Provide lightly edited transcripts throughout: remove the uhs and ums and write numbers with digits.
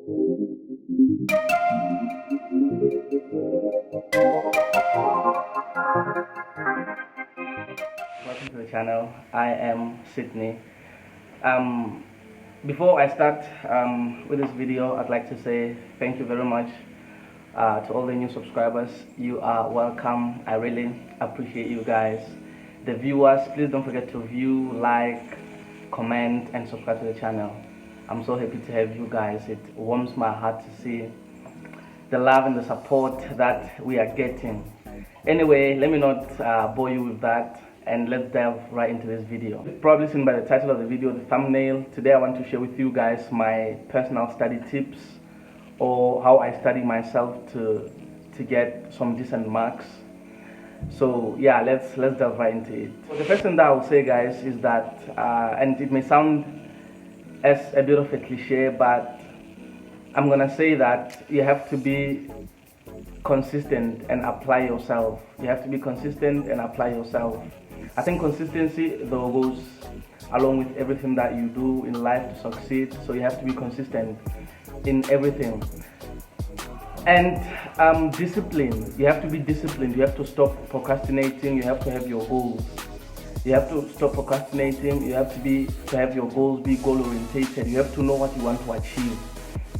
Welcome to the channel. I am Sydney. Before I start with this video, I'd like to say thank you very much to all the new subscribers. You are welcome. I really appreciate you guys. The viewers, please don't forget to view, like, comment, and subscribe to the channel. I'm so happy to have you guys. It warms my heart to see the love and the support that we are getting. Anyway, let me not bore you with that, and let's delve right into this video. You've probably seen by the title of the video, the thumbnail. Today I want to share with you guys my personal study tips, or how I study myself to get some decent marks. So yeah, let's delve right into it. So the first thing that I will say, guys, is that and it may sound as a bit of a cliche, but I'm gonna say that you have to be consistent and apply yourself. You have to be consistent and apply yourself. I think consistency though goes along with everything that you do in life to succeed. So you have to be consistent in everything. And discipline. You have to be disciplined. You have to stop procrastinating. You have to have your goals. You have to stop procrastinating. You have to have your goals be goal orientated. You have to know what you want to achieve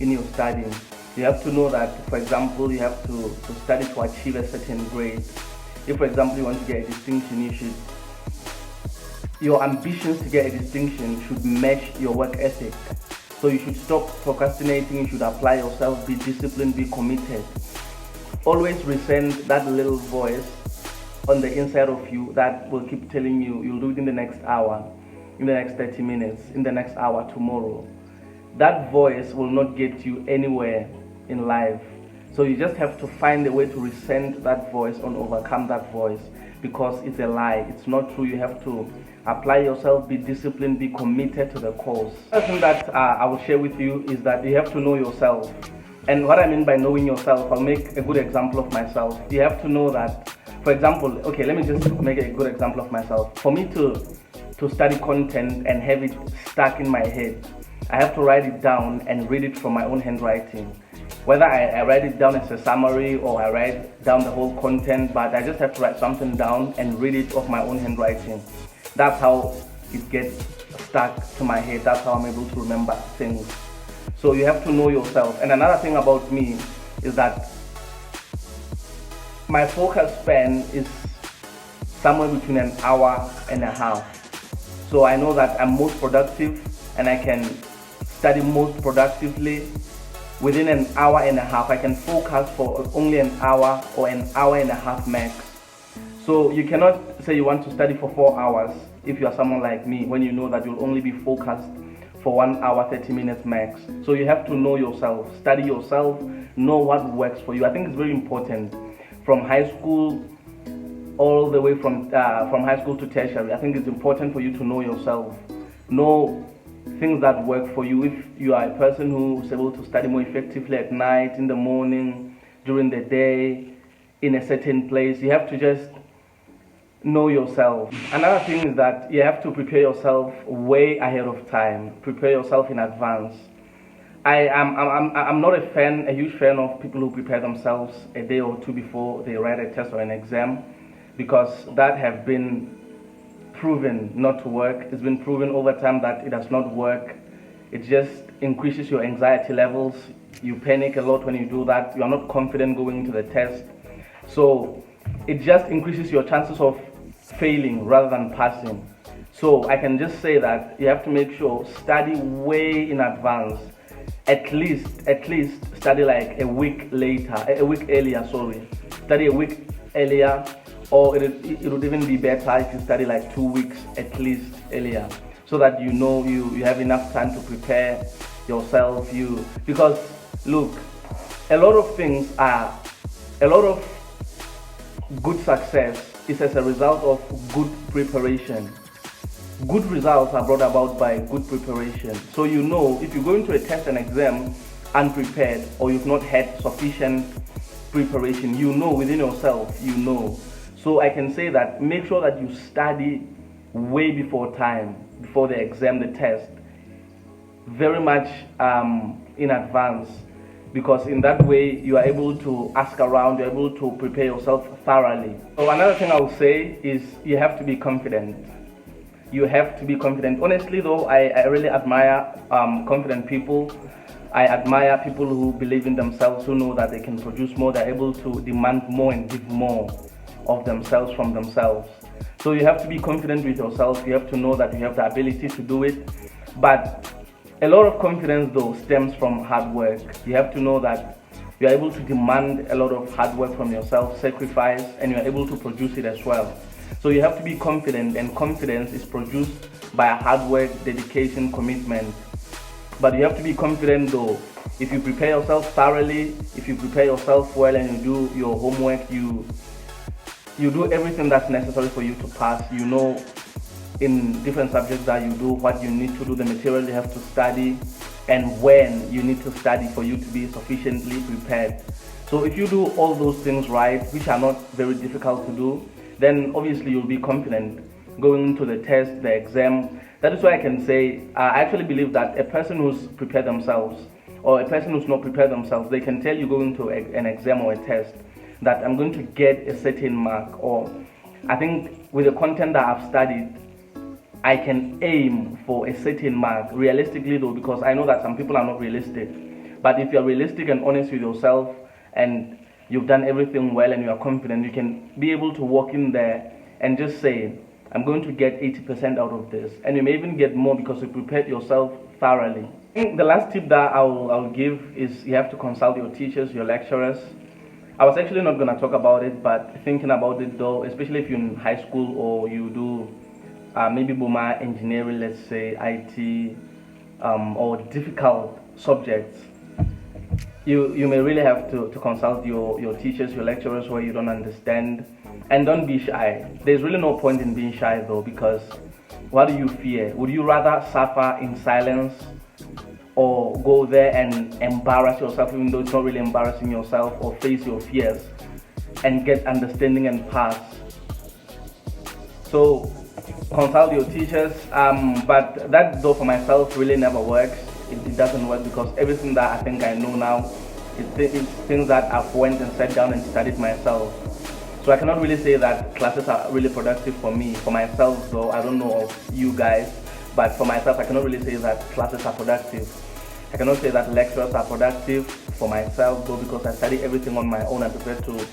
in your studying. You have to know that, for example, you have to study to achieve a certain grade. If, for example, you want to get a distinction, your ambitions to get a distinction should match your work ethic. So you should stop procrastinating, you should apply yourself, be disciplined, be committed. Always resent that little voice on the inside of you that will keep telling you, you'll do it in the next hour, in the next 30 minutes, in the next hour, tomorrow. That voice will not get you anywhere in life. So you just have to find a way to resent that voice and overcome that voice, because it's a lie. It's not true. You have to apply yourself, be disciplined, be committed to the cause. The thing that I will share with you is that you have to know yourself. And what I mean by knowing yourself, I'll make a good example of myself. You have to know that, for example, okay, let me just make a good example of myself. For me to study content and have it stuck in my head, I have to write it down and read it from my own handwriting. Whether I write it down as a summary or I write down the whole content, but I just have to write something down and read it off my own handwriting. That's how it gets stuck to my head. That's how I'm able to remember things. So you have to know yourself. And another thing about me is that my focus span is somewhere between an hour and a half. So I know that I'm most productive and I can study most productively within an hour and a half. I can focus for only an hour or an hour and a half max. So you cannot say you want to study for 4 hours if you are someone like me, when you know that you'll only be focused for 1 hour 30 minutes max. So you have to know yourself, study yourself, know what works for you. I think it's very important from high school all the way from high school to tertiary. I think it's important for you to know yourself, know things that work for you. If you are a person who is able to study more effectively at night, in the morning, during the day, in a certain place, you have to just know yourself. Another thing is that you have to prepare yourself way ahead of time. Prepare yourself in advance. I'm not a huge fan of people who prepare themselves a day or two before they write a test or an exam, because that have been proven not to work. It's been proven over time that it does not work. It just increases your anxiety levels. You panic a lot when you do that. You are not confident going into the test. So it just increases your chances of failing rather than passing. So I can just say that you have to make sure study way in advance. At least study like a week earlier. Study a week earlier, or it would even be better if you study like 2 weeks at least earlier, so that you know you have enough time to prepare yourself. Because look, a lot of good success is as a result of good preparation. Good results are brought about by good preparation. So you know, if you go into a test and exam unprepared, or you've not had sufficient preparation, you know within yourself, you know. So I can say that make sure that you study way before time, before the exam, the test. very much in advance, because in that way you are able to ask around, you're able to prepare yourself thoroughly. So another thing I would say is you have to be confident. You have to be confident. Honestly though, I really admire confident people. I admire people who believe in themselves, who know that they can produce more, they're able to demand more and give more of themselves from themselves. So you have to be confident with yourself. You have to know that you have the ability to do it. But a lot of confidence though stems from hard work. You have to know that you are able to demand a lot of hard work from yourself, sacrifice, and you are able to produce it as well. So you have to be confident, and confidence is produced by hard work, dedication, commitment. But you have to be confident though. If you prepare yourself thoroughly, if you prepare yourself well and you do your homework, you do everything that's necessary for you to pass. You know in different subjects that you do what you need to do, the material you have to study, and when you need to study for you to be sufficiently prepared. So if you do all those things right, which are not very difficult to do, then obviously you'll be confident going into the test, the exam. That is why I can say I actually believe that a person who's prepared themselves or a person who's not prepared themselves, they can tell you going to an exam or a test that I'm going to get a certain mark, or I think with the content that I've studied, I can aim for a certain mark. Realistically though, because I know that some people are not realistic. But if you're realistic and honest with yourself and you've done everything well and you are confident, you can be able to walk in there and just say, I'm going to get 80% out of this. And you may even get more because you prepared yourself thoroughly. I think the last tip that I'll give is you have to consult your teachers, your lecturers. I was actually not going to talk about it, but thinking about it though, especially if you're in high school or you do maybe BOMA engineering, let's say IT, or difficult subjects, you may really have to consult your teachers, your lecturers where you don't understand, and don't be shy. There's really no point in being shy though, because what do you fear? Would you rather suffer in silence or go there and embarrass yourself, even though it's not really embarrassing yourself, or face your fears and get understanding and pass? So consult your teachers, but that though for myself really never works. It doesn't work, because everything that I think I know now it's things that I've went and sat down and studied myself. So I cannot really say that classes are really productive for me. For myself though, I don't know of you guys, but for myself I cannot really say that classes are productive. I cannot say that lectures are productive for myself though, because I study everything on my own. I prefer to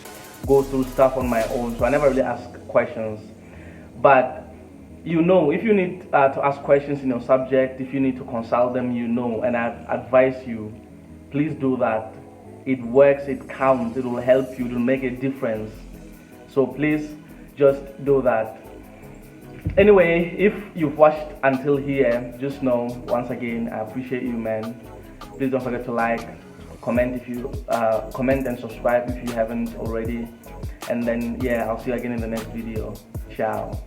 go through stuff on my own, so I never really ask questions. But you know, if you need to ask questions in your subject, if you need to consult them, you know, and I advise you, please do that. It works, it counts, it will help you, it will make a difference. So please just do that. Anyway, if you've watched until here, just know once again I appreciate you, man. Please don't forget to like, comment if you comment and subscribe if you haven't already. And then yeah, I'll see you again in the next video. Ciao.